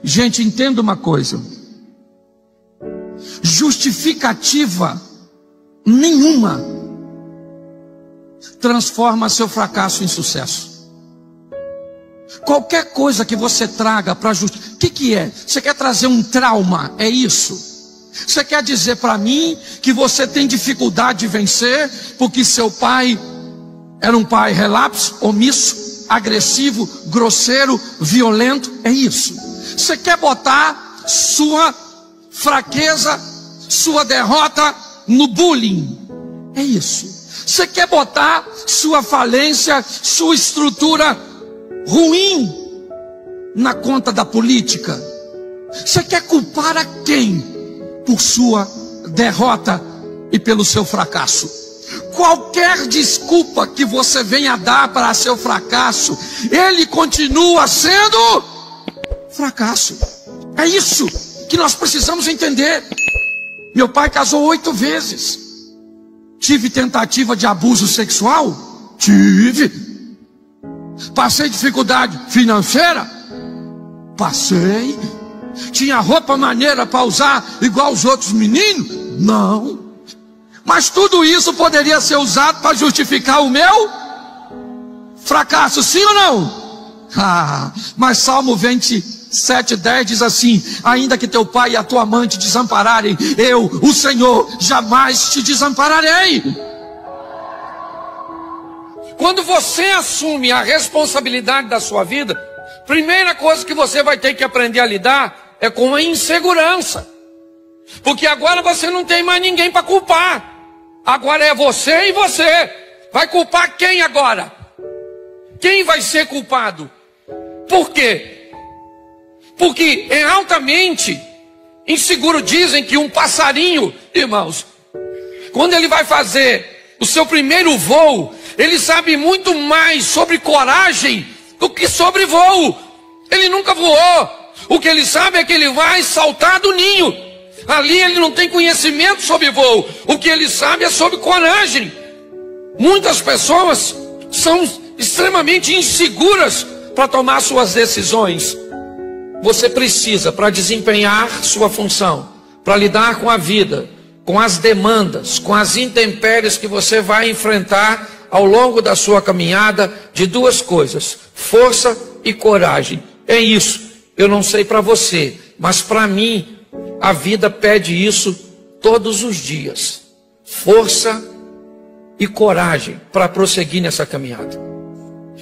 Gente, entenda uma coisa: justificativa nenhuma transforma seu fracasso em sucesso. Qualquer coisa que você traga para justificar, o que é? Você quer trazer um trauma? É isso? Você quer dizer para mim que você tem dificuldade de vencer porque seu pai era um pai relapso, omisso, agressivo, grosseiro, violento? É isso? Você quer botar sua fraqueza, sua derrota no bullying? É isso? Você quer botar sua falência, sua estrutura ruim na conta da política? Você quer culpar a quem por sua derrota e pelo seu fracasso? Qualquer desculpa que você venha dar para seu fracasso, ele continua sendo fracasso. É isso que nós precisamos entender. Meu pai casou 8 vezes. Tive tentativa de abuso sexual? Tive. Passei dificuldade financeira? Passei. Tinha roupa maneira para usar igual os outros meninos? Não. Mas tudo isso poderia ser usado para justificar o meu fracasso, sim ou não? Mas Salmo 27:10 diz assim: ainda que teu pai e a tua mãe te desampararem, eu, o Senhor, jamais te desampararei. Quando você assume a responsabilidade da sua vida, primeira coisa que você vai ter que aprender a lidar é com a insegurança. Porque agora você não tem mais ninguém para culpar. Agora é você e você. Vai culpar quem agora? Quem vai ser culpado? Por quê? Porque é altamente inseguro. Dizem que um passarinho, irmãos, quando ele vai fazer o seu primeiro voo, ele sabe muito mais sobre coragem do que sobre voo. Ele nunca voou. O que ele sabe é que ele vai saltar do ninho. Ali ele não tem conhecimento sobre voo. O que ele sabe é sobre coragem. Muitas pessoas são extremamente inseguras para tomar suas decisões. Você precisa, para desempenhar sua função, para lidar com a vida, com as demandas, com as intempéries que você vai enfrentar ao longo da sua caminhada, de 2 coisas: força e coragem. É isso. Eu não sei para você, mas para mim a vida pede isso todos os dias: força e coragem para prosseguir nessa caminhada.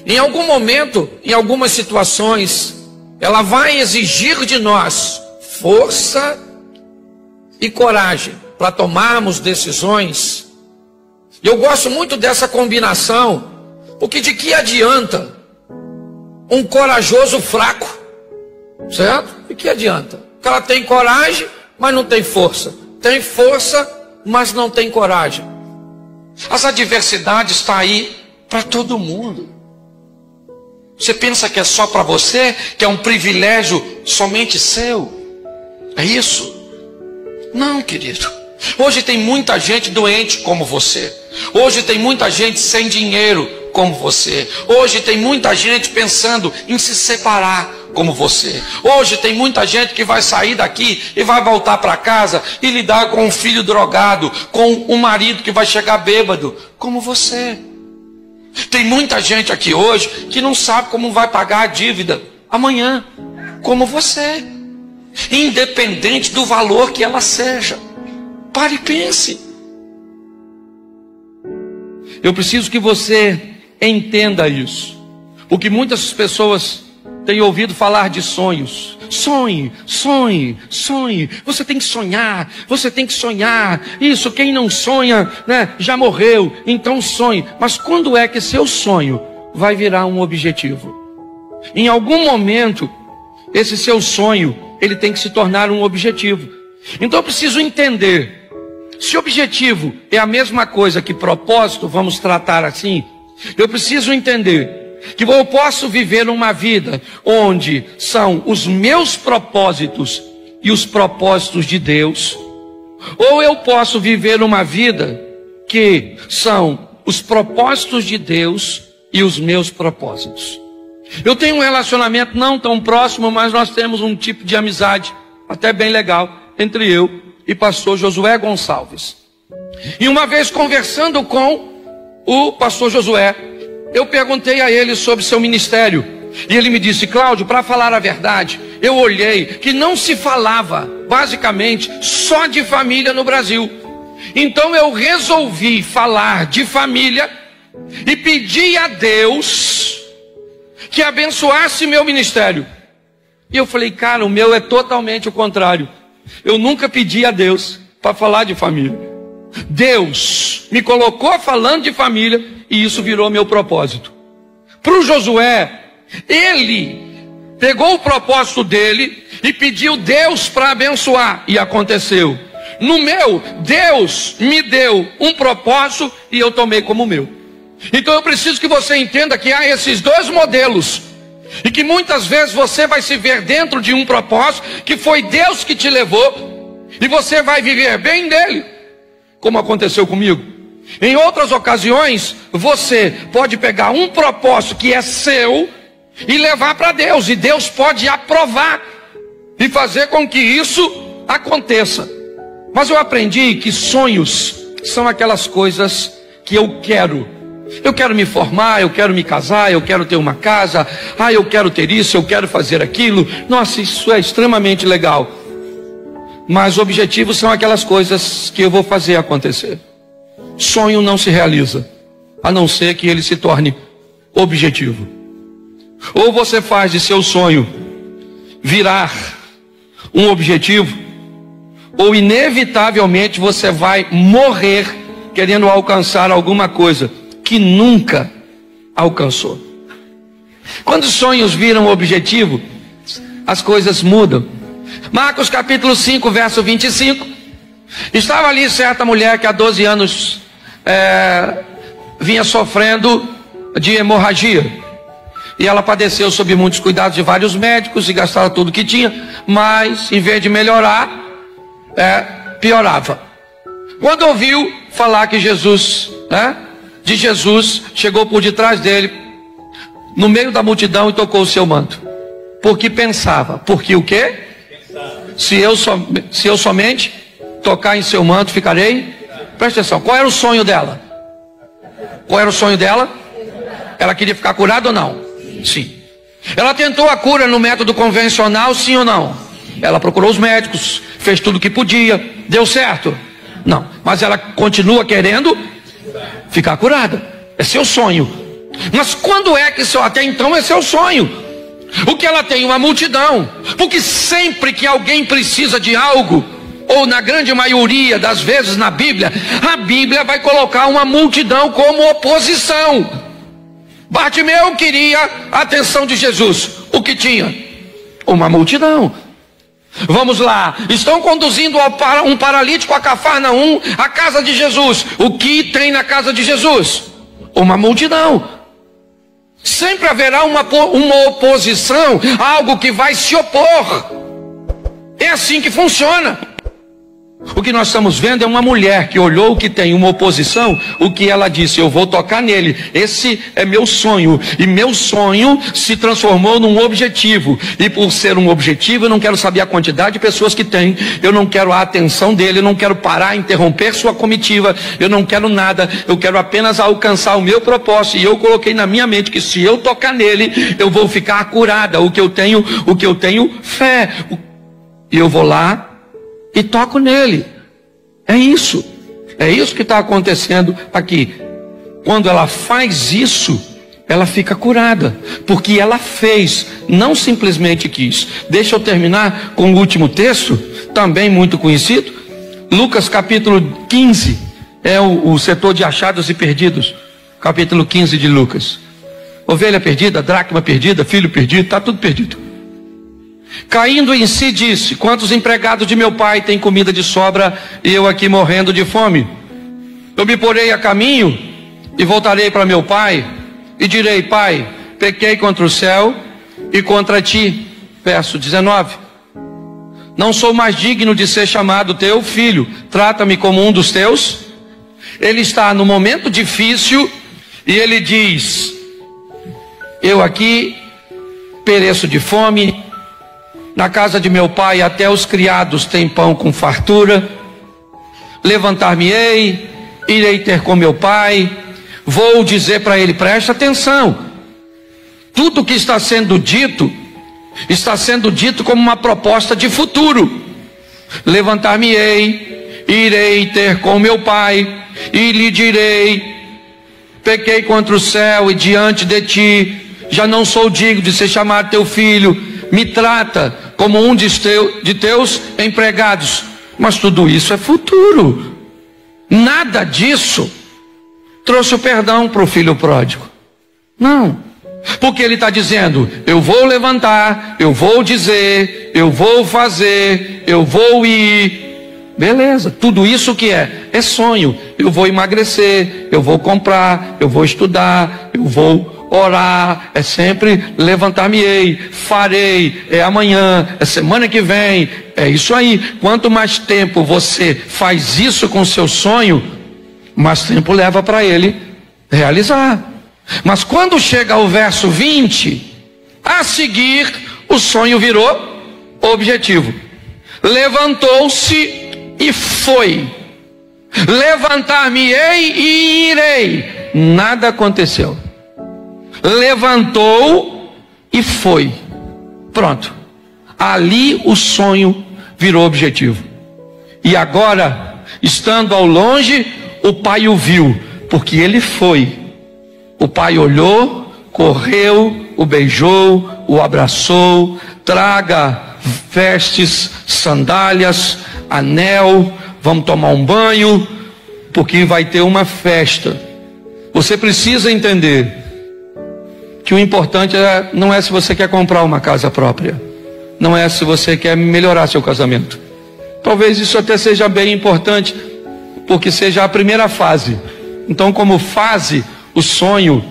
Em algum momento, em algumas situações, ela vai exigir de nós força e coragem para tomarmos decisões. E eu gosto muito dessa combinação, porque de que adianta um corajoso fraco? Certo? De que adianta? O cara tem coragem, mas não tem força. Tem força, mas não tem coragem. As adversidades estão aí para todo mundo. Você pensa que é só para você, que é um privilégio somente seu? É isso? Não, querido. Hoje tem muita gente doente como você. Hoje tem muita gente sem dinheiro como você. Hoje tem muita gente pensando em se separar como você. Hoje tem muita gente que vai sair daqui e vai voltar para casa e lidar com um filho drogado, com um marido que vai chegar bêbado, como você. Tem muita gente aqui hoje que não sabe como vai pagar a dívida amanhã, como você, independente do valor que ela seja. Pare e pense. Eu preciso que você entenda isso, porque muitas pessoas têm ouvido falar de sonhos. Sonhe, sonhe, sonhe. Você tem que sonhar, você tem que sonhar. Isso, quem não sonha, né, já morreu. Então sonhe. Mas quando é que seu sonho vai virar um objetivo? Em algum momento, esse seu sonho, ele tem que se tornar um objetivo. Então eu preciso entender. Se objetivo é a mesma coisa que propósito, vamos tratar assim, eu preciso entender que eu posso viver uma vida onde são os meus propósitos e os propósitos de Deus, ou eu posso viver uma vida que são os propósitos de Deus e os meus propósitos. Eu tenho um relacionamento não tão próximo, mas nós temos um tipo de amizade até bem legal entre eu e pastor Josué Gonçalves. E uma vez conversando com o pastor Josué, eu perguntei a ele sobre seu ministério. E ele me disse: Cláudio, para falar a verdade, eu olhei que não se falava basicamente só de família no Brasil. Então eu resolvi falar de família e pedi a Deus que abençoasse meu ministério. E eu falei: cara, o meu é totalmente o contrário. Eu nunca pedi a Deus para falar de família. Deus me colocou falando de família e isso virou meu propósito. Para o Josué, ele pegou o propósito dele e pediu Deus para abençoar, e aconteceu. No meu, Deus me deu um propósito e eu tomei como meu. Então eu preciso que você entenda que há esses dois modelos, e que muitas vezes você vai se ver dentro de um propósito que foi Deus que te levou, e você vai viver bem nele, como aconteceu comigo. Em outras ocasiões, você pode pegar um propósito que é seu e levar para Deus, e Deus pode aprovar e fazer com que isso aconteça. Mas eu aprendi que sonhos são aquelas coisas que eu quero. Eu quero me formar, eu quero me casar, eu quero ter uma casa, eu quero ter isso, eu quero fazer aquilo. Nossa, isso é extremamente legal. Mas objetivos são aquelas coisas que eu vou fazer acontecer. Sonho não se realiza, a não ser que ele se torne objetivo. Ou você faz de seu sonho virar um objetivo, ou inevitavelmente você vai morrer querendo alcançar alguma coisa que nunca alcançou. Quando os sonhos viram objetivo, as coisas mudam. Marcos capítulo 5, verso 25. Estava ali certa mulher que há 12 anos vinha sofrendo de hemorragia. E ela padeceu sob muitos cuidados de vários médicos e gastava tudo que tinha, mas em vez de melhorar, piorava. Quando ouviu falar que Jesus, de Jesus, chegou por detrás dele, no meio da multidão, e tocou o seu manto. Porque pensava, porque o quê? Se eu somente tocar em seu manto, ficarei. Presta atenção, qual era o sonho dela? Qual era o sonho dela? Ela queria ficar curada ou não? Sim. Ela tentou a cura no método convencional, sim ou não? Ela procurou os médicos, fez tudo o que podia, deu certo? Não, mas ela continua querendo ficar curada. É seu sonho. Mas quando é que até então é seu sonho? O que ela tem? Uma multidão. Porque sempre que alguém precisa de algo, ou na grande maioria das vezes na Bíblia, a Bíblia vai colocar uma multidão como oposição. Bartimeu queria a atenção de Jesus. O que tinha? Uma multidão. Vamos lá, estão conduzindo um paralítico a Cafarnaum, a casa de Jesus. O que tem na casa de Jesus? Uma multidão. Sempre haverá uma oposição, algo que vai se opor. É assim que funciona. O que nós estamos vendo é uma mulher que olhou que tem uma oposição, o que ela disse: eu vou tocar nele, esse é meu sonho, e meu sonho se transformou num objetivo, e por ser um objetivo eu não quero saber a quantidade de pessoas que tem, eu não quero a atenção dele, eu não quero parar, interromper sua comitiva, eu não quero nada, eu quero apenas alcançar o meu propósito, e eu coloquei na minha mente que se eu tocar nele, eu vou ficar curada, o que eu tenho fé, e eu vou lá e toco nele. É isso que está acontecendo aqui. Quando ela faz isso, ela fica curada, porque ela fez, não simplesmente quis. Deixa eu terminar com o último texto, também muito conhecido. Lucas capítulo 15, é o setor de achados e perdidos. Capítulo 15 de Lucas. Ovelha perdida, dracma perdida, filho perdido, está tudo perdido. Caindo em si disse: quantos empregados de meu pai têm comida de sobra e eu aqui morrendo de fome? Eu me porei a caminho e voltarei para meu pai e direi: pai, pequei contra o céu e contra ti. Verso 19. Não sou mais digno de ser chamado teu filho, trata-me como um dos teus. Ele está no momento difícil e ele diz: eu aqui pereço de fome. Na casa de meu pai até os criados têm pão com fartura. Levantar-me-ei, irei ter com meu pai. Vou dizer para ele, presta atenção. Tudo que está sendo dito como uma proposta de futuro. Levantar-me-ei, irei ter com meu pai, e lhe direi: pequei contra o céu e diante de ti, já não sou digno de ser chamado teu filho, me trata como um de teus empregados. Mas tudo isso é futuro. Nada disso trouxe o perdão para o filho pródigo. Não. Porque ele está dizendo, eu vou levantar, eu vou dizer, eu vou fazer, eu vou ir. Beleza, tudo isso que é sonho. Eu vou emagrecer, eu vou comprar, eu vou estudar, eu vou orar. É sempre levantar-me-ei, farei, é amanhã, é semana que vem. É isso aí. Quanto mais tempo você faz isso com o seu sonho, mais tempo leva para ele realizar. Mas quando chega ao verso 20, a seguir o sonho virou objetivo. Levantou-se e foi. Levantar-me-ei e irei. Nada aconteceu. Levantou e foi. Pronto. Ali o sonho virou objetivo. E agora, estando ao longe, o pai o viu, porque ele foi. O pai olhou, correu, o beijou, o abraçou. Traga vestes, sandálias, anel, vamos tomar um banho, porque vai ter uma festa. Você precisa entender que o importante não é se você quer comprar uma casa própria, não é se você quer melhorar seu casamento. Talvez isso até seja bem importante, porque seja a primeira fase. Então, como fase, o sonho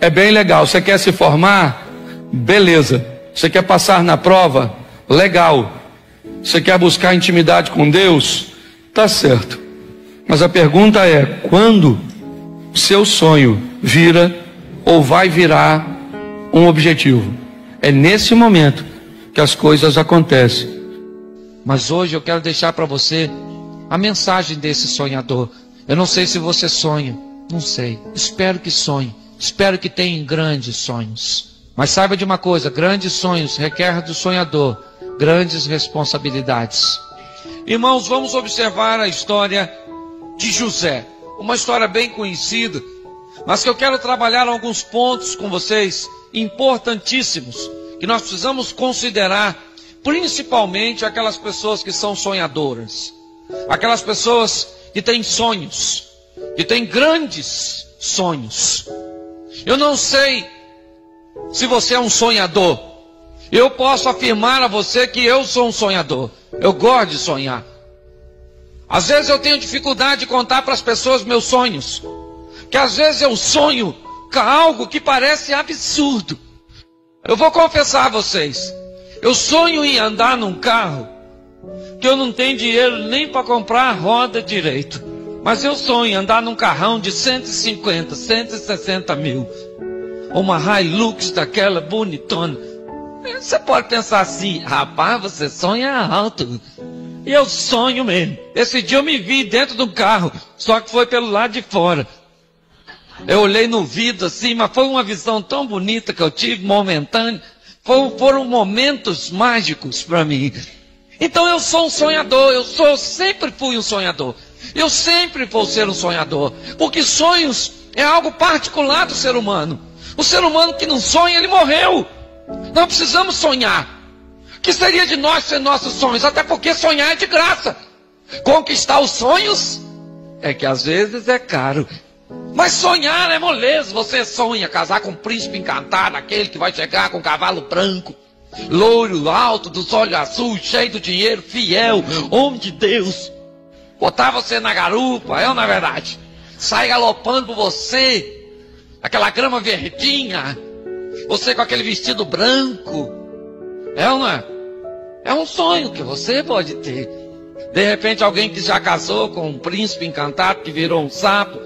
é bem legal. Você quer se formar? Beleza. Você quer passar na prova? Legal. Você quer buscar intimidade com Deus? Tá certo. Mas a pergunta é, quando o seu sonho vira ou vai virar um objetivo? É nesse momento que as coisas acontecem. Mas hoje eu quero deixar para você a mensagem desse sonhador. Eu não sei se você sonha, não sei. Espero que sonhe, espero que tenha grandes sonhos. Mas saiba de uma coisa, grandes sonhos requerem do sonhador grandes responsabilidades. Irmãos, vamos observar a história de José. Uma história bem conhecida, mas que eu quero trabalhar alguns pontos com vocês importantíssimos, que nós precisamos considerar, principalmente aquelas pessoas que são sonhadoras, aquelas pessoas que têm sonhos, que têm grandes sonhos. Eu não sei se você é um sonhador. Eu posso afirmar a você que eu sou um sonhador. Eu gosto de sonhar. Às vezes eu tenho dificuldade de contar para as pessoas meus sonhos, que às vezes eu sonho com algo que parece absurdo. Eu vou confessar a vocês, eu sonho em andar num carro que eu não tenho dinheiro nem para comprar a roda direito, mas eu sonho em andar num carrão de 150, 160 mil, uma Hilux daquela bonitona. Você pode pensar assim, rapaz, você sonha alto. E eu sonho mesmo. Esse dia eu me vi dentro de um carro, só que foi pelo lado de fora. Eu olhei no vidro assim, mas foi uma visão tão bonita que eu tive, momentânea. Foram momentos mágicos para mim. Então eu sou um sonhador, sempre fui um sonhador. Eu sempre vou ser um sonhador, porque sonhos é algo particular do ser humano. O ser humano que não sonha, ele morreu. Nós precisamos sonhar. O que seria de nós sem nossos sonhos? Até porque sonhar é de graça. Conquistar os sonhos é que às vezes é caro. Mas sonhar é moleza. Você sonha casar com um príncipe encantado, aquele que vai chegar com um cavalo branco, loiro, alto, dos olhos azuis, cheio de dinheiro, fiel, homem de Deus. Botar você na garupa, é ou não é verdade? Sai galopando por você, aquela grama verdinha, você com aquele vestido branco. É ou não é? É um sonho que você pode ter. De repente alguém que já casou com um príncipe encantado que virou um sapo,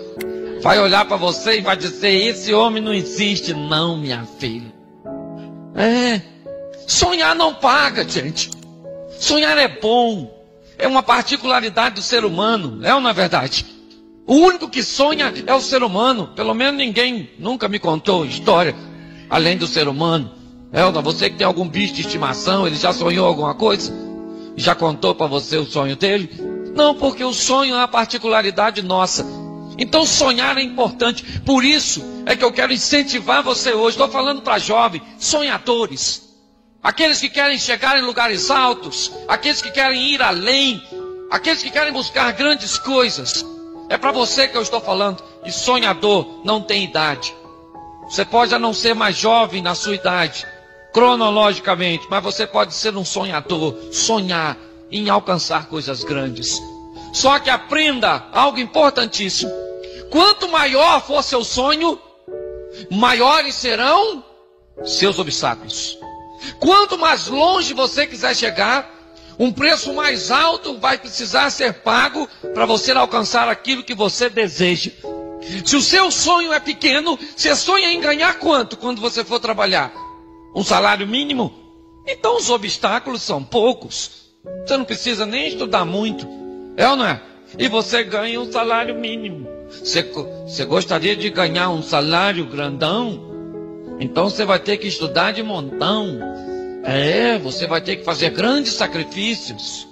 vai olhar para você e vai dizer, esse homem não existe. Não, minha filha. Sonhar não paga, gente. Sonhar é bom. É uma particularidade do ser humano. É ou não é verdade? O único que sonha é o ser humano. Pelo menos ninguém nunca me contou história além do ser humano. Você que tem algum bicho de estimação, ele já sonhou alguma coisa? Já contou para você o sonho dele? Não, porque o sonho é uma particularidade nossa. Então sonhar é importante. Por isso é que eu quero incentivar você hoje. Estou falando para jovens, sonhadores. Aqueles que querem chegar em lugares altos. Aqueles que querem ir além. Aqueles que querem buscar grandes coisas. É para você que eu estou falando. E sonhador não tem idade. Você pode já não ser mais jovem na sua idade, cronologicamente, mas você pode ser um sonhador, sonhar em alcançar coisas grandes. Só que aprenda algo importantíssimo. Quanto maior for seu sonho, maiores serão seus obstáculos. Quanto mais longe você quiser chegar, um preço mais alto vai precisar ser pago para você alcançar aquilo que você deseja. Se o seu sonho é pequeno, você sonha em ganhar quanto quando você for trabalhar? Um salário mínimo? Então os obstáculos são poucos. Você não precisa nem estudar muito. É ou não é? E você ganha um salário mínimo. Você gostaria de ganhar um salário grandão? Então você vai ter que estudar de montão. Você vai ter que fazer grandes sacrifícios.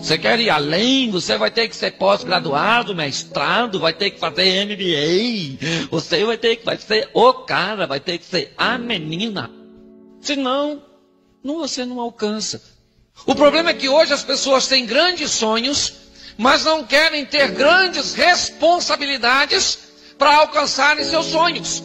Você quer ir além, você vai ter que ser pós-graduado, mestrado, vai ter que fazer MBA. Você vai ser o cara, vai ter que ser a menina. Senão, você não alcança. O problema é que hoje as pessoas têm grandes sonhos, mas não querem ter grandes responsabilidades para alcançarem seus sonhos.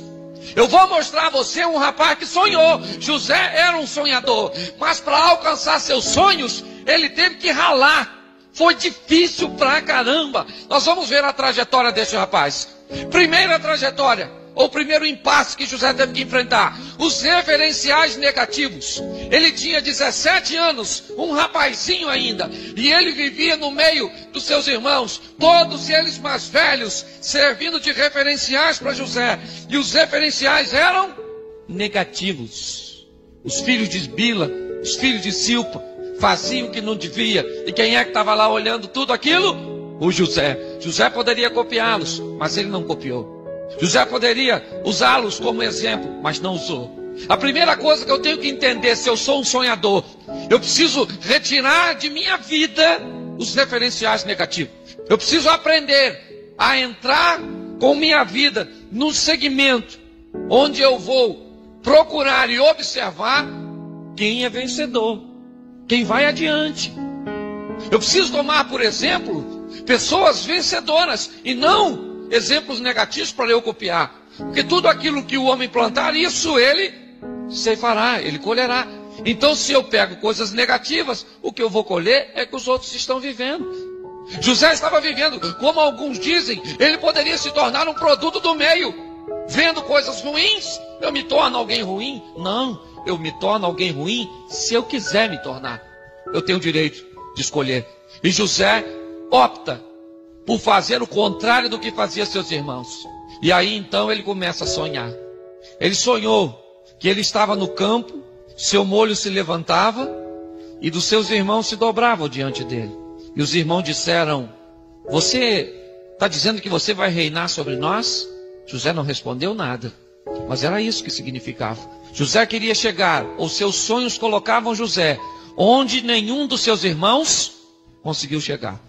Eu vou mostrar a você um rapaz que sonhou. José era um sonhador, mas para alcançar seus sonhos, ele teve que ralar. Foi difícil pra caramba. Nós vamos ver a trajetória desse rapaz. Primeira trajetória, ou primeiro impasse que José teve que enfrentar: os referenciais negativos. Ele tinha 17 anos, um rapazinho ainda, e ele vivia no meio dos seus irmãos, todos eles mais velhos, servindo de referenciais para José. E os referenciais eram negativos. Os filhos de Bila, os filhos de Silpa, faziam o que não devia. E quem é que estava lá olhando tudo aquilo? O José. José poderia copiá-los, mas ele não copiou. José poderia usá-los como exemplo, mas não usou. A primeira coisa que eu tenho que entender, se eu sou um sonhador, eu preciso retirar de minha vida os referenciais negativos. Eu preciso aprender a entrar com minha vida num segmento onde eu vou procurar e observar quem é vencedor, quem vai adiante. Eu preciso tomar, por exemplo, pessoas vencedoras e não exemplos negativos para eu copiar. Porque tudo aquilo que o homem plantar, isso ele ceifará, ele colherá. Então, se eu pego coisas negativas, o que eu vou colher é que os outros estão vivendo. José estava vivendo, como alguns dizem, ele poderia se tornar um produto do meio. Vendo coisas ruins, eu me torno alguém ruim? Não, eu me torno alguém ruim se eu quiser me tornar. Eu tenho o direito de escolher. E José opta por fazer o contrário do que fazia seus irmãos. E aí então ele começa a sonhar. Ele sonhou que ele estava no campo, seu molho se levantava e dos seus irmãos se dobravam diante dele. E os irmãos disseram: você está dizendo que você vai reinar sobre nós? José não respondeu nada, mas era isso que significava. José queria chegar, ou seus sonhos colocavam José onde nenhum dos seus irmãos conseguiu chegar.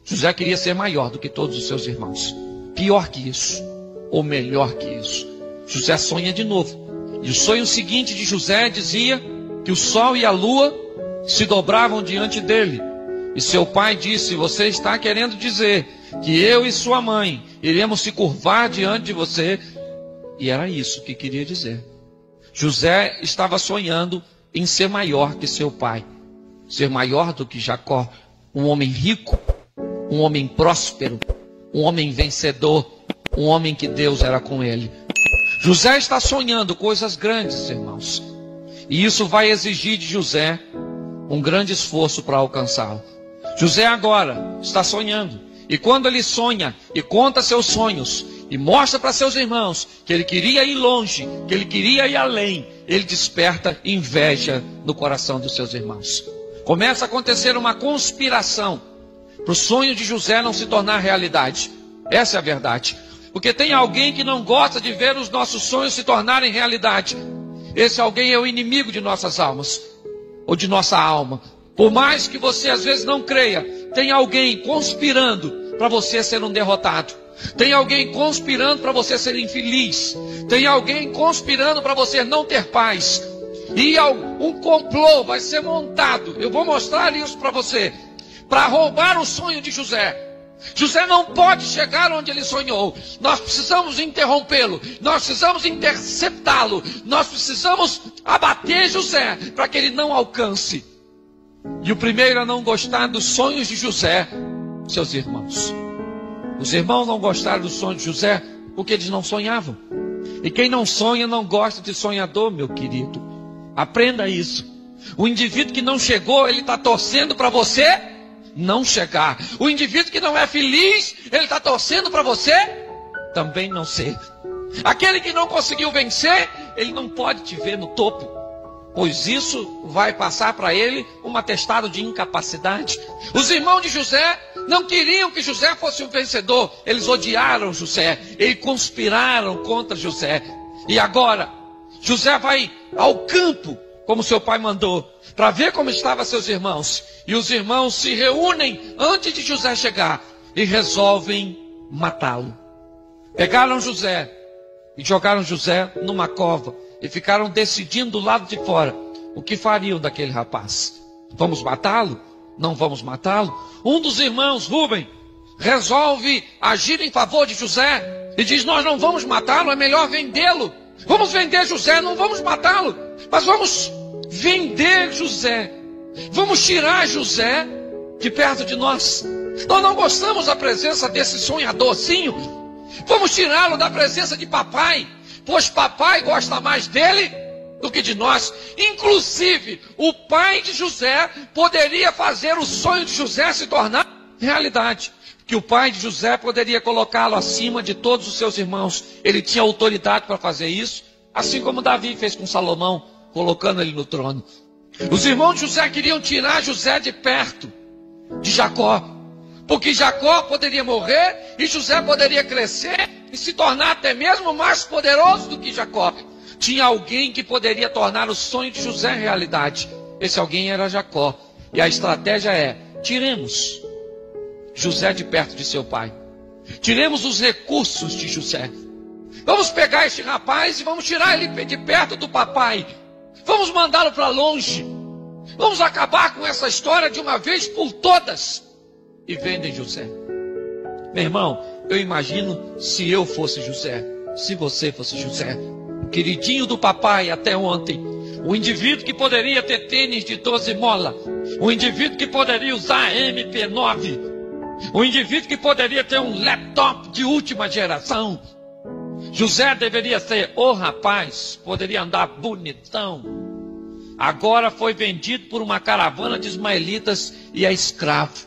José queria ser maior do que todos os seus irmãos. Pior que isso, ou melhor que isso. José sonha de novo. E o sonho seguinte de José dizia que o sol e a lua se dobravam diante dele. E seu pai disse: você está querendo dizer que eu e sua mãe iremos se curvar diante de você? E era isso que queria dizer. José estava sonhando em ser maior que seu pai. Ser maior do que Jacó. Um homem rico, um homem próspero, um homem vencedor, um homem que Deus era com ele. José está sonhando coisas grandes, irmãos. E isso vai exigir de José um grande esforço para alcançá-lo. José agora está sonhando. E quando ele sonha e conta seus sonhos e mostra para seus irmãos que ele queria ir longe, que ele queria ir além, ele desperta inveja no coração dos seus irmãos. Começa a acontecer uma conspiração para o sonho de José não se tornar realidade. Essa é a verdade. Porque tem alguém que não gosta de ver os nossos sonhos se tornarem realidade. Esse alguém é o inimigo de nossas almas, ou de nossa alma. Por mais que você às vezes não creia, tem alguém conspirando para você ser um derrotado. Tem alguém conspirando para você ser infeliz. Tem alguém conspirando para você não ter paz. E um complô vai ser montado. Eu vou mostrar isso para você, para roubar o sonho de José. José não pode chegar onde ele sonhou. Nós precisamos interrompê-lo. Nós precisamos interceptá-lo. Nós precisamos abater José para que ele não alcance. E o primeiro a não gostar dos sonhos de José, seus irmãos. Os irmãos não gostaram do sonho de José porque eles não sonhavam. E quem não sonha não gosta de sonhador, meu querido. Aprenda isso. O indivíduo que não chegou, ele está torcendo para você não chegar. O indivíduo que não é feliz, ele está torcendo para você também não ser. Aquele que não conseguiu vencer, ele não pode te ver no topo, pois isso vai passar para ele um atestado de incapacidade. Os irmãos de José não queriam que José fosse um vencedor. Eles odiaram José, eles conspiraram contra José. E agora, José vai ao campo, como seu pai mandou, para ver como estavam seus irmãos. E os irmãos se reúnem antes de José chegar e resolvem matá-lo. Pegaram José e jogaram José numa cova e ficaram decidindo do lado de fora o que fariam daquele rapaz. Vamos matá-lo? Não vamos matá-lo? Um dos irmãos, Rubem, resolve agir em favor de José e diz: nós não vamos matá-lo, é melhor vendê-lo. Vamos vender José, não vamos matá-lo, mas vamos vender José. Vamos tirar José de perto de nós. Nós não gostamos da presença desse sonhadorzinho. Vamos tirá-lo da presença de papai, pois papai gosta mais dele do que de nós. Inclusive, o pai de José poderia fazer o sonho de José se tornar realidade. Que o pai de José poderia colocá-lo acima de todos os seus irmãos. Ele tinha autoridade para fazer isso, assim como Davi fez com Salomão, colocando ele no trono. Os irmãos de José queriam tirar José de perto de Jacó, porque Jacó poderia morrer e José poderia crescer e se tornar até mesmo mais poderoso do que Jacó. Tinha alguém que poderia tornar o sonho de José realidade. Esse alguém era Jacó. E a estratégia é: tiremos José de perto de seu pai. Tiremos os recursos de José. Vamos pegar este rapaz e vamos tirar ele de perto do papai. Vamos mandá-lo para longe. Vamos acabar com essa história de uma vez por todas. E vendem José. Meu irmão, eu imagino se eu fosse José, se você fosse José, o queridinho do papai até ontem, o indivíduo que poderia ter tênis de 12 mola, o indivíduo que poderia usar MP9, o indivíduo que poderia ter um laptop de última geração. José deveria ser o rapaz, poderia andar bonitão. Agora foi vendido por uma caravana de ismaelitas e é escravo.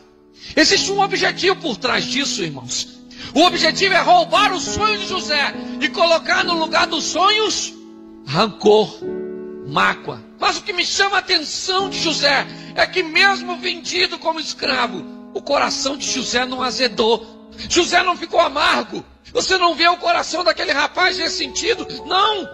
Existe um objetivo por trás disso, irmãos. O objetivo é roubar o sonho de José e colocar no lugar dos sonhos rancor, mágoa. Mas o que me chama a atenção de José é que mesmo vendido como escravo, o coração de José não azedou. José não ficou amargo. Você não vê o coração daquele rapaz ressentido? Não.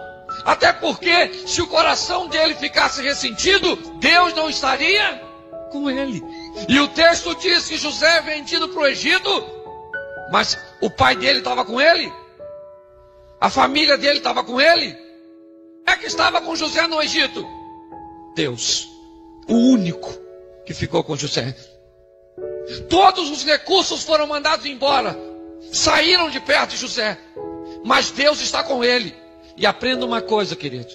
Até porque se o coração dele ficasse ressentido, Deus não estaria com ele. E o texto diz que José é vendido para o Egito, mas o pai dele estava com ele, a família dele estava com ele. É que estava com José no Egito? Deus, o único que ficou com José. Todos os recursos foram mandados embora, saíram de perto de José, mas Deus está com ele. E aprenda uma coisa, querido: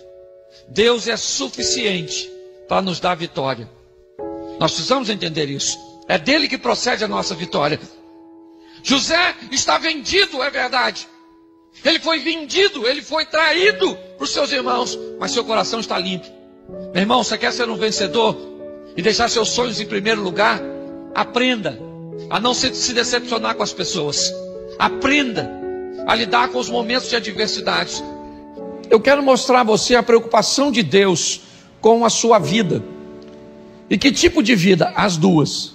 Deus é suficiente para nos dar vitória. Nós precisamos entender isso. É dele que procede a nossa vitória. José está vendido, é verdade. Ele foi vendido, ele foi traído por seus irmãos, mas seu coração está limpo. Meu irmão, você quer ser um vencedor e deixar seus sonhos em primeiro lugar? Aprenda a não se decepcionar com as pessoas. Aprenda a lidar com os momentos de adversidade. eu quero mostrar a você a preocupação de Deus com a sua vida. E que tipo de vida? As duas.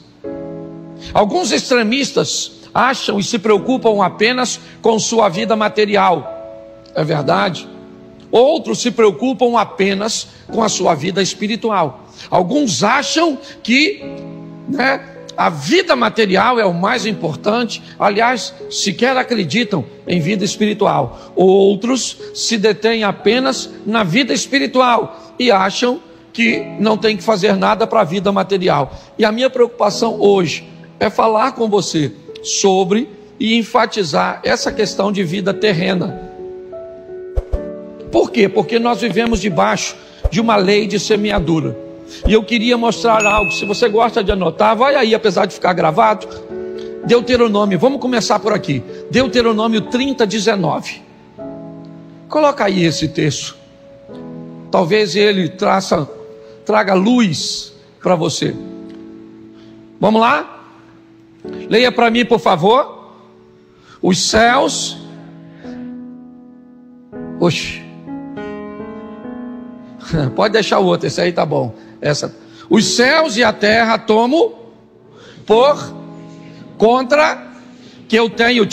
Alguns extremistas acham e se preocupam apenas com sua vida material. É verdade. Outros se preocupam apenas com a sua vida espiritual. Alguns acham que, a vida material é o mais importante. Aliás, sequer acreditam em vida espiritual. Outros se detêm apenas na vida espiritual e acham que não tem que fazer nada para a vida material. E a minha preocupação hoje é falar com você sobre e enfatizar essa questão de vida terrena. Por quê? Porque nós vivemos debaixo de uma lei de semeadura. E eu queria mostrar algo. Se você gosta de anotar, vai aí, apesar de ficar gravado. Deuteronômio, vamos começar por aqui. Deuteronômio 30:19. Coloca aí esse texto. Talvez ele traga luz para você. Vamos lá? Leia para mim, por favor. Os céus. Oxe. Pode deixar o outro, esse aí tá bom. Os céus e a terra tomo por contra que eu tenho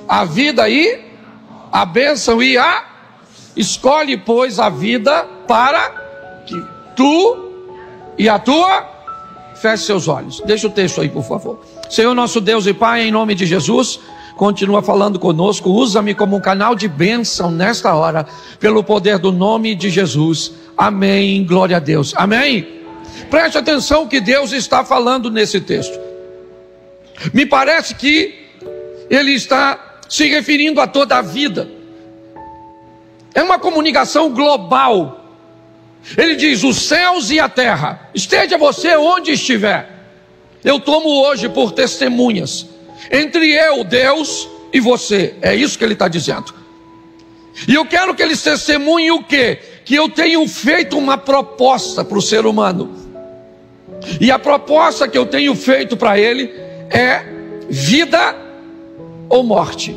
a vida e a bênção e a escolhe, pois, a vida para que tu e a tua feche seus olhos. Deixa o texto aí, por favor. Senhor nosso Deus e Pai, em nome de Jesus, continua falando conosco. Usa-me como um canal de bênção nesta hora, pelo poder do nome de Jesus. Amém, glória a Deus. Amém? Preste atenção o que Deus está falando nesse texto. Me parece que Ele está se referindo a toda a vida. É uma comunicação global. Ele diz: os céus e a terra, esteja você onde estiver, eu tomo hoje por testemunhas entre eu, Deus, e você. É isso que ele está dizendo. E eu quero que eles testemunhem o quê? Que eu tenho feito uma proposta para o ser humano. E a proposta que eu tenho feito para ele é vida ou morte,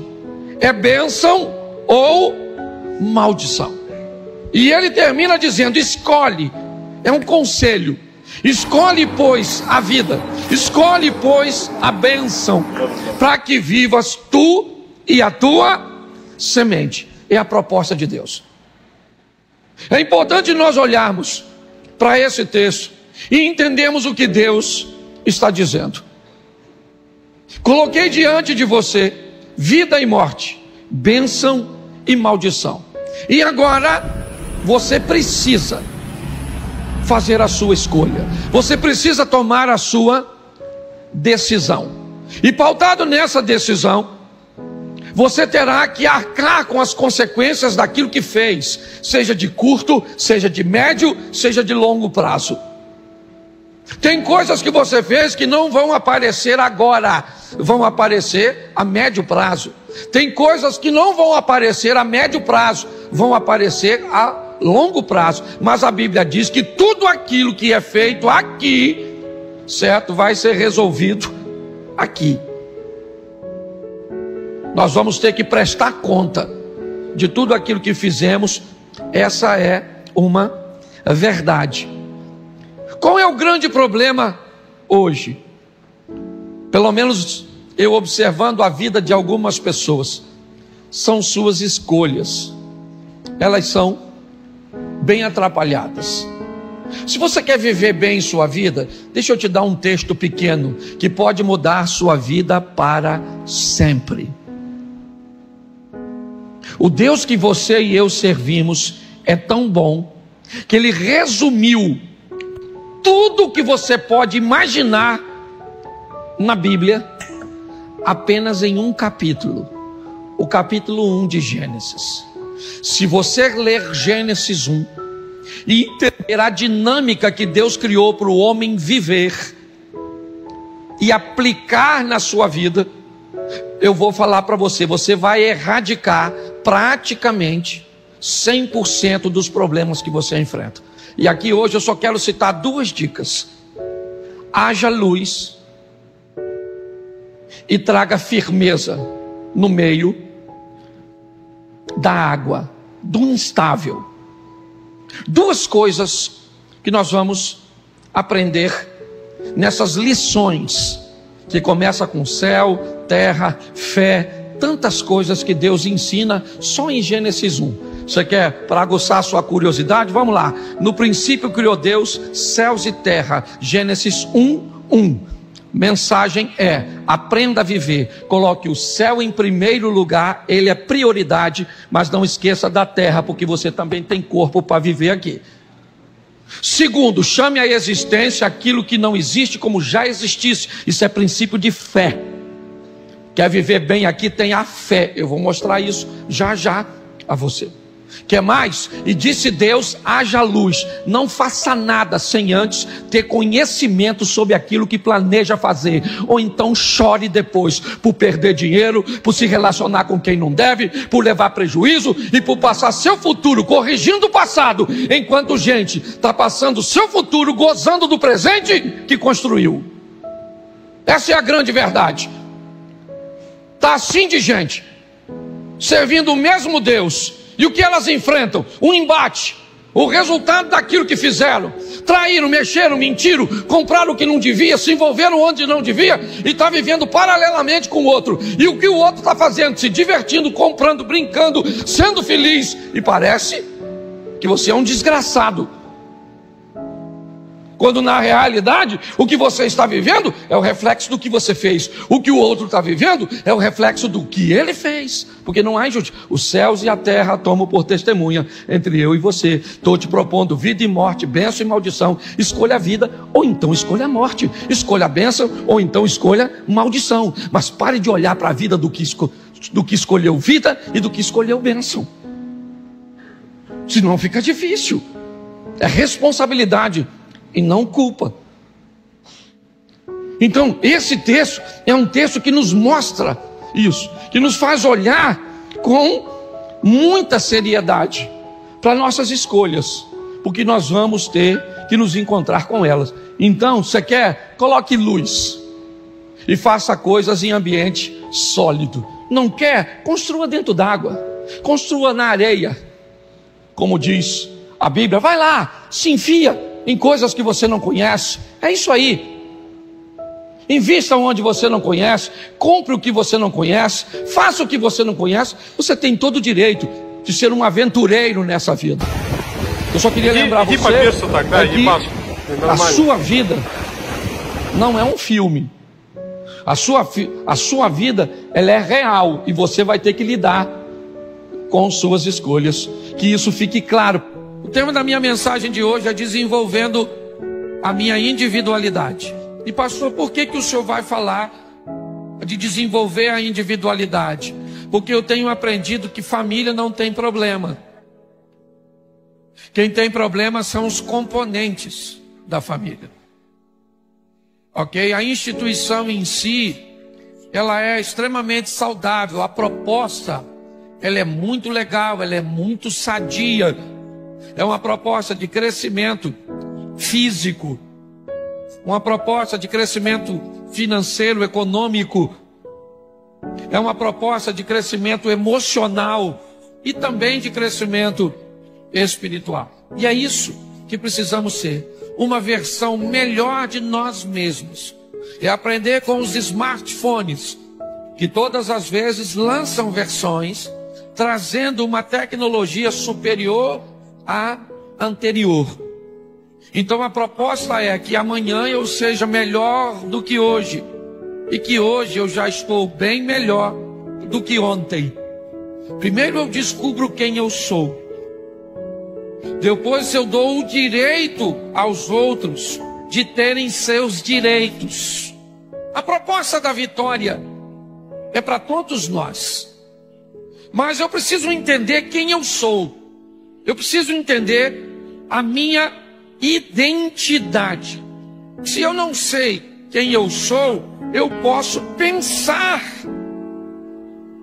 é bênção ou maldição. E ele termina dizendo: escolhe. É um conselho. Escolhe, pois, a vida, escolhe, pois, a bênção, para que vivas tu e a tua semente. É a proposta de Deus. É importante nós olharmos para esse texto e entendermos o que Deus está dizendo. Coloquei diante de você vida e morte, bênção e maldição. E agora você precisa fazer a sua escolha. Você precisa tomar a sua decisão. E pautado nessa decisão, você terá que arcar com as consequências daquilo que fez, seja de curto, seja de médio, seja de longo prazo. Tem coisas que você fez que não vão aparecer agora, vão aparecer a médio prazo. Tem coisas que não vão aparecer a médio prazo, vão aparecer a longo prazo. Mas a Bíblia diz que tudo aquilo que é feito aqui, certo, vai ser resolvido aqui. Nós vamos ter que prestar conta de tudo aquilo que fizemos. Essa é uma verdade. Qual é o grande problema hoje? Pelo menos eu observando a vida de algumas pessoas, são suas escolhas. Elas são bem atrapalhadas. Se você quer viver bem sua vida, deixa eu te dar um texto pequeno que pode mudar sua vida para sempre. O Deus que você e eu servimos é tão bom que Ele resumiu tudo o que você pode imaginar na Bíblia apenas em um capítulo, o capítulo 1 de Gênesis. Se você ler Gênesis 1 e entender a dinâmica que Deus criou para o homem viver e aplicar na sua vida, eu vou falar para você, você vai erradicar praticamente 100% dos problemas que você enfrenta. E aqui hoje eu só quero citar duas dicas: haja luz e traga firmeza no meio da água. do instável. Duas coisas que nós vamos aprender nessas lições, que começa com céu, terra, fé, tantas coisas que Deus ensina só em Gênesis 1. Você quer, para aguçar a sua curiosidade? Vamos lá. No princípio criou Deus céus e terra. Gênesis 1:1. Mensagem é: aprenda a viver. Coloque o céu em primeiro lugar, ele é prioridade, mas não esqueça da terra, porque você também tem corpo para viver aqui. Segundo, chame à existência aquilo que não existe como já existisse. Isso é princípio de fé. Quer viver bem aqui? Tenha fé. Eu vou mostrar isso já já a você. Quer mais? E disse Deus: haja luz. Não faça nada sem antes ter conhecimento sobre aquilo que planeja fazer. Ou então chore depois por perder dinheiro, por se relacionar com quem não deve, por levar prejuízo e por passar seu futuro corrigindo o passado, enquanto gente está passando seu futuro gozando do presente que construiu. Essa é a grande verdade. Está assim de gente servindo o mesmo Deus. E o que elas enfrentam? Um embate. O resultado daquilo que fizeram. Traíram, mexeram, mentiram, compraram o que não devia, se envolveram onde não devia, e está vivendo paralelamente com o outro. E o que o outro está fazendo? Se divertindo, comprando, brincando, sendo feliz. E parece que você é um desgraçado, quando na realidade o que você está vivendo é o reflexo do que você fez. O que o outro está vivendo é o reflexo do que ele fez. Porque não há injustiça. Os céus e a terra tomam por testemunha entre eu e você. Estou te propondo vida e morte, bênção e maldição. Escolha a vida ou então escolha a morte. Escolha a bênção ou então escolha maldição. Mas pare de olhar para a vida do que escolheu vida e do que escolheu bênção. Senão fica difícil. É responsabilidade e não culpa. Então esse texto é um texto que nos mostra isso, que nos faz olhar com muita seriedade para nossas escolhas, porque nós vamos ter que nos encontrar com elas. Então, você quer? Coloque luz e faça coisas em ambiente sólido. Não quer? Construa dentro d'água, construa na areia, como diz a Bíblia. Vai lá, se enfia em coisas que você não conhece. É isso aí. Invista onde você não conhece, compre o que você não conhece, faça o que você não conhece. Você tem todo o direito de ser um aventureiro nessa vida. Eu só queria lembrar você que a sua vida não é um filme. A sua vida, ela é real, e você vai ter que lidar com suas escolhas. Que isso fique claro. O tema da minha mensagem de hoje é desenvolvendo a minha individualidade. E pastor, por que o senhor vai falar de desenvolver a individualidade? Porque eu tenho aprendido que família não tem problema. Quem tem problema são os componentes da família. Ok? A instituição em si, ela é extremamente saudável. A proposta, ela é muito legal, ela é muito sadia. É uma proposta de crescimento físico, uma proposta de crescimento financeiro, econômico, é uma proposta de crescimento emocional e também de crescimento espiritual. E é isso que precisamos ser, uma versão melhor de nós mesmos. É aprender com os smartphones, que todas as vezes lançam versões, trazendo uma tecnologia superior à anterior. Então a proposta é que amanhã eu seja melhor do que hoje, e que hoje eu já estou bem melhor do que ontem. Primeiro eu descubro quem eu sou, depois eu dou o direito aos outros de terem seus direitos. A proposta da vitória é para todos nós, mas eu preciso entender quem eu sou. Eu preciso entender a minha identidade. Se eu não sei quem eu sou, eu posso pensar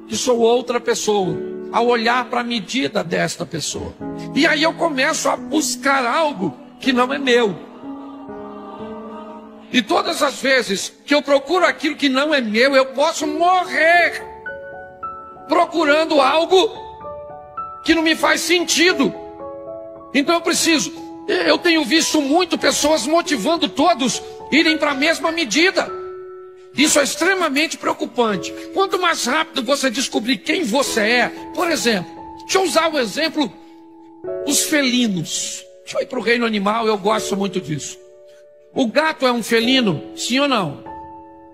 que sou outra pessoa ao olhar para a medida desta pessoa. E aí eu começo a buscar algo que não é meu. E todas as vezes que eu procuro aquilo que não é meu, eu posso morrer procurando algo que não me faz sentido. Então eu tenho visto muito pessoas motivando todos irem para a mesma medida. Isso é extremamente preocupante. Quanto mais rápido você descobrir quem você é, por exemplo, deixa eu usar o exemplo, os felinos. Deixa eu ir para o reino animal, eu gosto muito disso. O gato é um felino, sim ou não?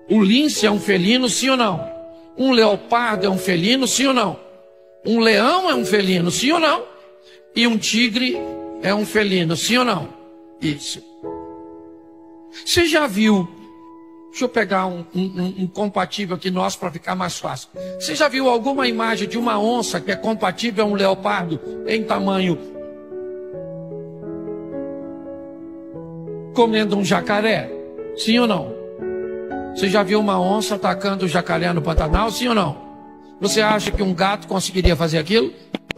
O lince é um felino, sim ou não? Um leopardo é um felino, sim ou não? Um leão é um felino, sim ou não? E um tigre é um felino, sim ou não? Isso. Você já viu? Deixa eu pegar um compatível aqui nosso para ficar mais fácil. Você já viu alguma imagem de uma onça que é compatível a um leopardo em tamanho comendo um jacaré? Sim ou não? Você já viu uma onça atacando o jacaré no Pantanal? Sim ou não? Você acha que um gato conseguiria fazer aquilo?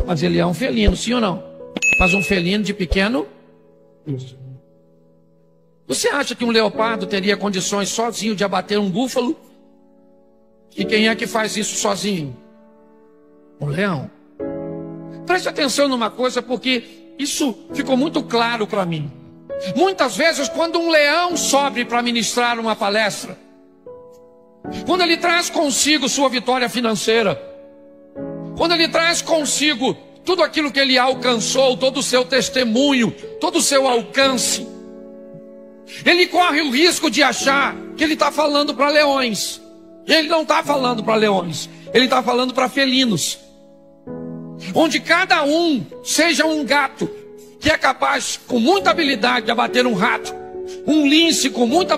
Mas ele é um felino, sim ou não? Mas um felino de pequeno? Você acha que um leopardo teria condições sozinho de abater um búfalo? E quem é que faz isso sozinho? Um leão. Preste atenção numa coisa, porque isso ficou muito claro para mim. Muitas vezes, quando um leão sobe para ministrar uma palestra, quando ele traz consigo sua vitória financeira, quando ele traz consigo tudo aquilo que ele alcançou, todo o seu testemunho, todo o seu alcance, ele corre o risco de achar que ele está falando para leões. Ele não está falando para leões, ele está falando para felinos, onde cada um seja um gato que é capaz, com muita habilidade, de abater um rato, um lince com muita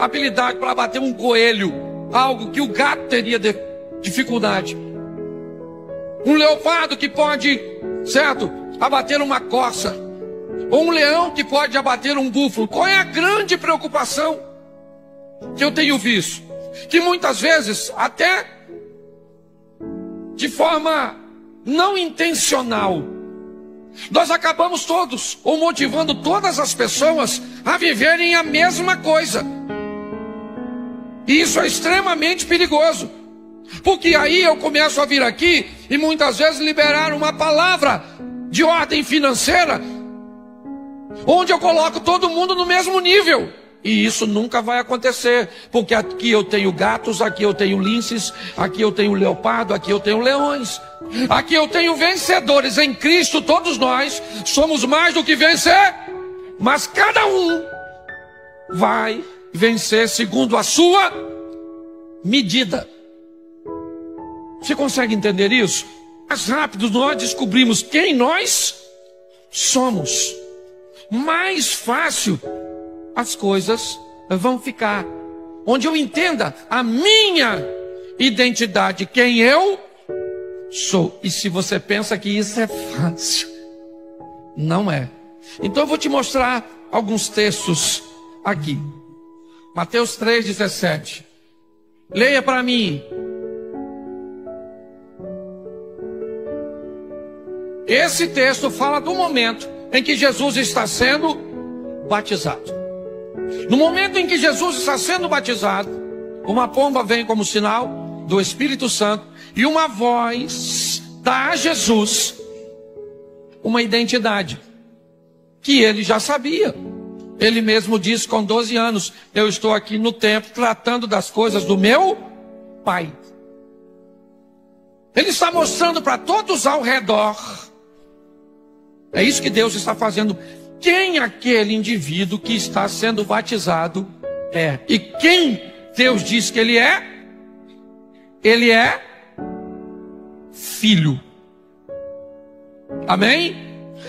habilidade para abater um coelho, algo que o gato teria dificuldade, um leopardo que pode, certo, abater uma corça, ou um leão que pode abater um búfalo. Qual é a grande preocupação que eu tenho visto? Que muitas vezes, até de forma não intencional, nós acabamos todos, ou motivando todas as pessoas a viverem a mesma coisa. E isso é extremamente perigoso, porque aí eu começo a vir aqui e muitas vezes liberar uma palavra de ordem financeira, onde eu coloco todo mundo no mesmo nível. E isso nunca vai acontecer, porque aqui eu tenho gatos, aqui eu tenho linces, aqui eu tenho leopardo, aqui eu tenho leões, aqui eu tenho vencedores em Cristo. Todos nós somos mais do que vencer, mas cada um vai vencer segundo a sua medida. Você consegue entender isso? Mais rápido nós descobrimos quem nós somos, mais fácil as coisas vão ficar. Onde eu entenda a minha identidade, quem eu sou. E se você pensa que isso é fácil, não é. Então eu vou te mostrar alguns textos aqui. Mateus 3,17. Leia para mim. Esse texto fala do momento em que Jesus está sendo batizado. No momento em que Jesus está sendo batizado, uma pomba vem como sinal do Espírito Santo e uma voz dá a Jesus uma identidade que ele já sabia. Ele mesmo disse com 12 anos: eu estou aqui no templo tratando das coisas do meu Pai. Ele está mostrando para todos ao redor. É isso que Deus está fazendo. Quem aquele indivíduo que está sendo batizado é. E quem Deus diz que ele é? Ele é filho. Amém?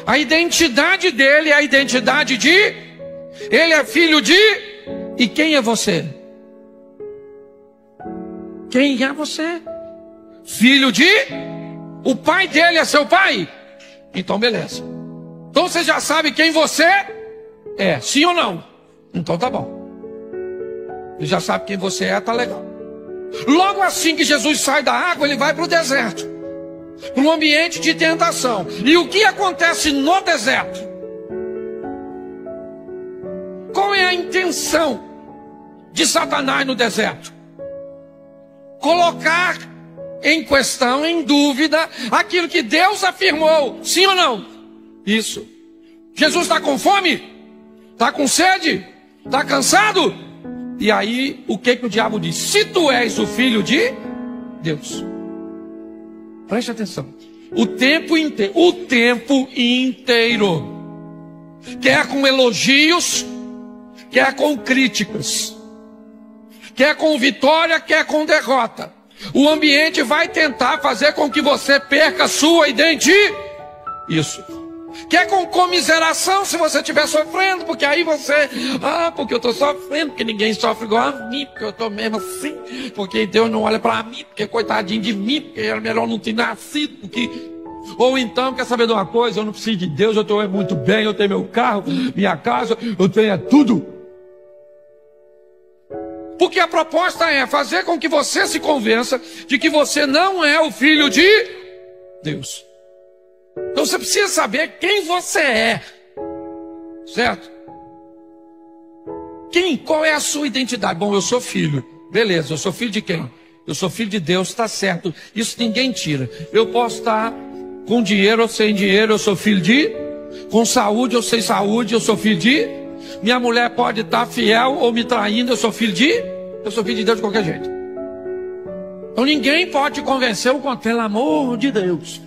A identidade dele é a identidade de... Ele é filho de... E quem é você? Quem é você? Filho de... O pai dele é seu pai? Então beleza. Então você já sabe quem você é, sim ou não? Então tá bom. Você já sabe quem você é, tá legal. Logo assim que Jesus sai da água, ele vai para o deserto, para um ambiente de tentação. E o que acontece no deserto? Qual é a intenção de Satanás no deserto? Colocar em questão, em dúvida, aquilo que Deus afirmou. Sim ou não? Isso. Jesus está com fome? Está com sede? Está cansado? E aí, o que o diabo diz? Se tu és o filho de Deus. Preste atenção. O tempo inteiro. Quer com elogios, quer com críticas. Quer com vitória, quer com derrota. O ambiente vai tentar fazer com que você perca a sua identidade. Isso. Quer com comiseração se você estiver sofrendo, porque aí você, porque eu estou sofrendo, porque ninguém sofre igual a mim, porque eu estou mesmo assim, porque Deus não olha para mim, porque coitadinho de mim, porque era melhor não ter nascido, porque... Ou então, quer saber de uma coisa? Eu não preciso de Deus, eu estou muito bem, eu tenho meu carro, minha casa, eu tenho tudo. Porque a proposta é fazer com que você se convença de que você não é o filho de Deus. Então você precisa saber quem você é. Certo? Qual é a sua identidade? Bom, eu sou filho. Beleza, eu sou filho de quem? Eu sou filho de Deus, está certo. Isso ninguém tira. Eu posso estar com dinheiro ou sem dinheiro, eu sou filho de... Com saúde ou sem saúde, eu sou filho de... Minha mulher pode estar fiel ou me traindo, eu sou filho de... Eu sou filho de Deus de qualquer jeito. Então ninguém pode te convencer o contrário, pelo amor de Deus.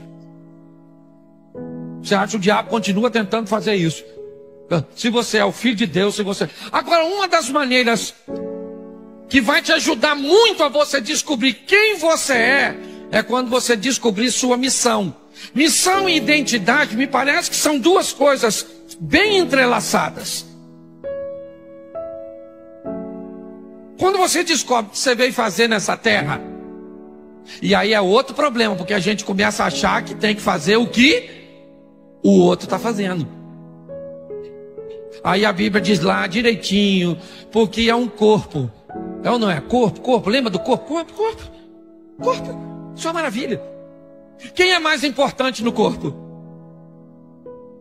Você acha que o diabo continua tentando fazer isso? Se você é o filho de Deus, se você... Agora, uma das maneiras que vai te ajudar muito a você descobrir quem você é quando você descobrir sua missão. Missão e identidade me parece que são duas coisas bem entrelaçadas. Quando você descobre o que você veio fazer nessa terra, e aí é outro problema, porque a gente começa a achar que tem que fazer o que o outro está fazendo. Aí a Bíblia diz lá direitinho, porque é um corpo. É ou não é? Corpo. Lembra do corpo? Corpo. Isso é uma maravilha. Quem é mais importante no corpo?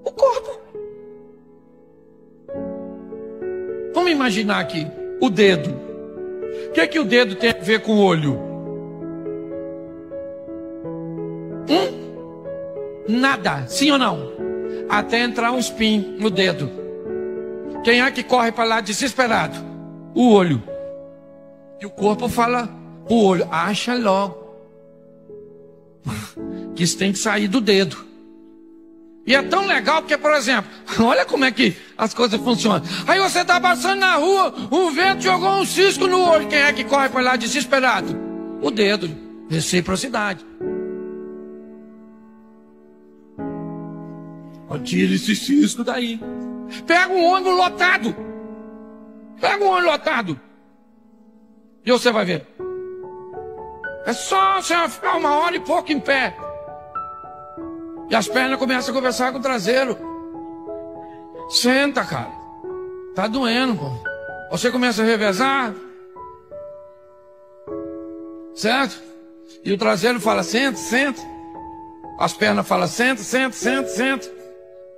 O corpo. Vamos imaginar aqui o dedo. O que o dedo tem a ver com o olho? Nada, sim ou não? Até entrar um espinho no dedo. Quem é que corre para lá desesperado? O olho. E o corpo fala, o olho, acha logo que isso tem que sair do dedo. E é tão legal porque, por exemplo, olha como é que as coisas funcionam. Aí você está passando na rua, um vento jogou um cisco no olho. Quem é que corre para lá desesperado? O dedo. Reciprocidade. Tira esse cisco daí. Pega um ônibus lotado. E você vai ver. É só você ficar 1h e pouco em pé. E as pernas começam a conversar com o traseiro. Senta, cara. Tá doendo, pô. Você começa a revezar. Certo? E o traseiro fala, senta. As pernas falam, senta.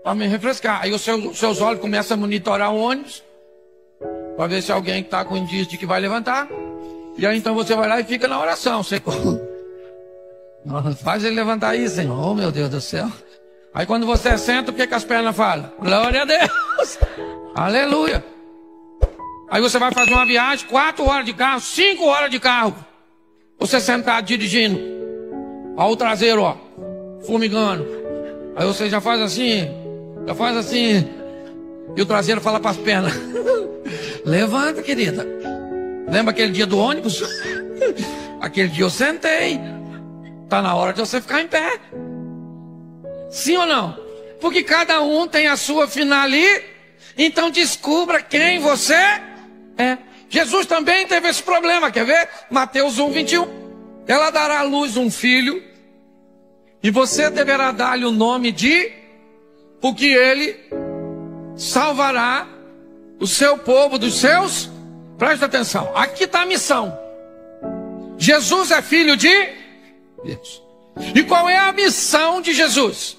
Para me refrescar. Aí os seus olhos começam a monitorar o ônibus. Para ver se alguém está com indício de que vai levantar. E aí então você vai lá e fica na oração. Você... Faz ele levantar aí, Senhor. Oh, meu Deus do céu. Aí quando você senta, o que as pernas falam? Glória a Deus. Aleluia. Aí você vai fazer uma viagem, 4 horas de carro, 5 horas de carro. Você sentado dirigindo. Olha o traseiro, ó. Fumigando. Aí você já faz assim. E o traseiro fala para as pernas. Levanta, querida. Lembra aquele dia do ônibus? Aquele dia eu sentei. Está na hora de você ficar em pé. Sim ou não? Porque cada um tem a sua finalidade. Então descubra quem você é. Jesus também teve esse problema, quer ver? Mateus 1:21. Ela dará à luz um filho, e você deverá dar-lhe o nome de... Porque ele salvará o seu povo dos seus... Presta atenção, aqui está a missão. Jesus é filho de Deus. E qual é a missão de Jesus?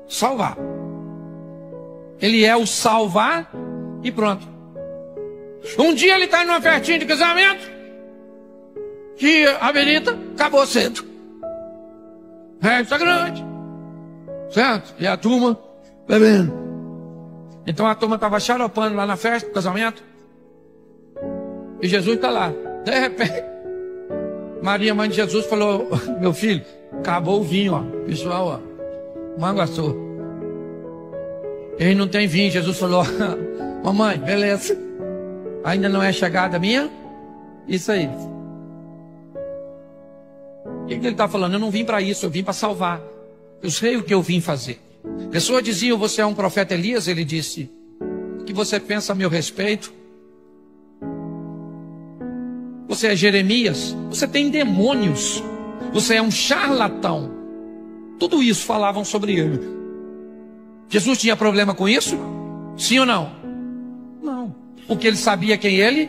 Salvar. Ele é o salvar e pronto. Um dia ele está numa festinha de casamento que a Benita acabou cedo. Festa grande. Certo? E a turma bebendo. Então a turma estava xaropando lá na festa do casamento. E Jesus está lá. De repente, Maria, mãe de Jesus, falou: meu filho, acabou o vinho, ó. Pessoal, ó, manguaçou. Ele não tem vinho. Jesus falou: mamãe, beleza. Ainda não é chegada a minha? Isso aí. O que ele está falando? Eu não vim para isso, eu vim para salvar. Eu sei o que eu vim fazer. Pessoas diziam: você é um profeta Elias? Ele disse: o que você pensa a meu respeito? Você é Jeremias? Você tem demônios. Você é um charlatão. Tudo isso falavam sobre ele. Jesus tinha problema com isso? Sim ou não? Não. Porque ele sabia quem ele?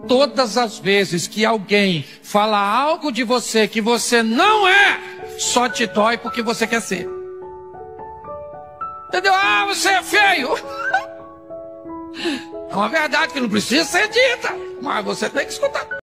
Todas as vezes que alguém fala algo de você que você não é, só te dói porque você quer ser. Entendeu? Ah, você é feio. É uma verdade que não precisa ser dita, mas você tem que escutar.